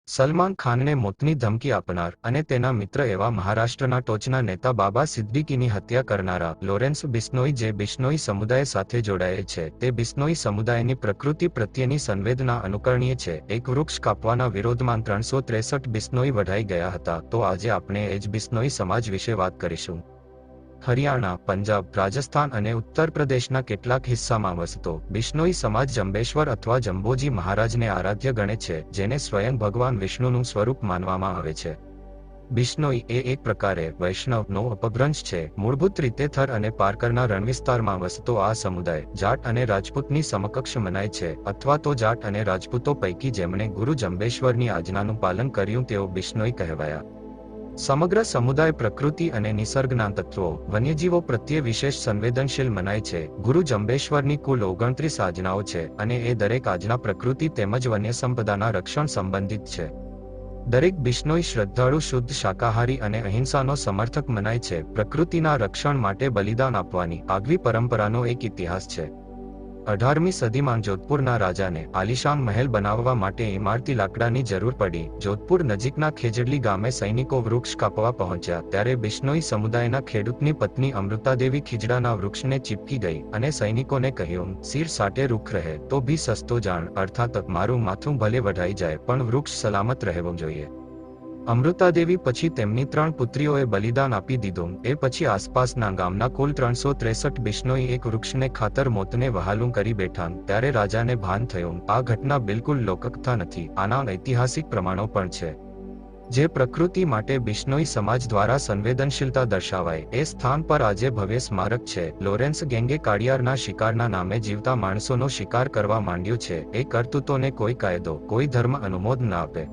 સલમાન ખાનને મોતની ધમકી આપનાર અને તેના મિત્ર એવા મહારાષ્ટ્રના ટોચના નેતા બાબા સિદ્દીકીની હત્યા કરનારા લોરેન્સ બિશ્નોઈ જે બિશ્નોઈ સમુદાય સાથે જોડાયેલ છે તે બિશ્નોઈ સમુદાયની પ્રકૃતિ પ્રત્યેની સંવેદના અનુકરણીય છે. એક વૃક્ષ કાપવાના વિરોધમાં 363 બિશ્નોઈ વઢાઈ ગયા હતા. તો આજે આપણે એ જ બિશ્નોઈ સમાજ વિશે વાત કરીશું. હરિયાણા, પંજાબ, રાજસ્થાન અને ઉત્તર પ્રદેશના કેટલાક હિસ્સામાં વસતો બિશ્નોઈ સમાજ જંબેશ્વર અથવા જંબોજી મહારાજને આરાધ્ય ગણે છે, જેને સ્વયં ભગવાન વિષ્ણુનું સ્વરૂપ માનવામાં આવે છે. બિશ્નોઈ એ એક પ્રકારે વૈષ્ણવનો અપભ્રંશ છે. મૂળભૂત રીતે થર અને પારકરના રણવિસ્તારમાં વસતો આ સમુદાય જાટ અને રાજપૂતની સમકક્ષ મનાય છે, અથવા તો જાટ અને રાજપૂતો પૈકી જેમણે ગુરુ જંબેશ્વરની આજ્ઞાનું પાલન કર્યું તેઓ બિશ્નોઈ કહેવાયા. સમગ્ર સમુદાય પ્રકૃતિ અને નિસર્ગના તત્વો, વન્યજીવો પ્રત્યે વિશેષ સંવેદનશીલ મનાય છે. ગુરુ જંબેશ્વરની કુલ 29 આજ્ઞાઓ છે અને એ દરેક આજ્ઞા પ્રકૃતિ તેમજ વન્ય સંપદાના રક્ષણ સંબંધિત છે. દરેક બિશ્નોઈ શ્રદ્ધાળુ શુદ્ધ શાકાહારી અને અહિંસાનો સમર્થક મનાય છે. પ્રકૃતિના રક્ષણ માટે બલિદાન આપવાની આગવી પરંપરાનો એક ઇતિહાસ છે. 18મી સદીમાં જોધપુરના રાજાને આલિશાન મહેલ બનાવવા માટે ઇમારતી લાકડાની જરૂર પડી. જોધપુર નજીકના ખેજડલી ગામે સૈનિકો વૃક્ષ કાપવા પહોંચ્યા ત્યારે બિશ્નોઈ સમુદાયના ખેડૂતની પત્ની અમૃતાદેવી ખીજડાના વૃક્ષને ચીપકી ગઈ અને સૈનિકોને કહ્યું, સિર સાટે રૂખ રહે તો ભી સસ્તો જાણ, અર્થાત મારું માથું ભલે વઢાઈ જાય પણ વૃક્ષ સલામત રહેવું જોઈએ. અમૃતાદેવી પછી તેમની 3 પુત્રીઓએ બલિદાન આપી દીધું. એ પછી આસપાસના ગામના કુલ 363 બિશ્નોઈ એક વૃક્ષને ખાતર મોતને વહાલું કરી બેઠા. ત્યારે રાજાને ભાન થયું, આ ઘટના બિલકુલ લોકકથા નથી, આના ઐતિહાસિક પ્રમાણો પણ છે. જે પ્રકૃતિ માટે બિશ્નોઈ સમાજ દ્વારા સંવેદનશીલતા દર્શાવાય એ સ્થાન પર આજે ભવ્ય સ્મારક છે. લોરેન્સ ગેંગે કાળિયારના શિકારના નામે જીવતા માણસોનો શિકાર કરવા માંડ્યો છે. એ કરતૂતોને કોઈ કાયદો, કોઈ ધર્મ અનુમોદ ન આપે.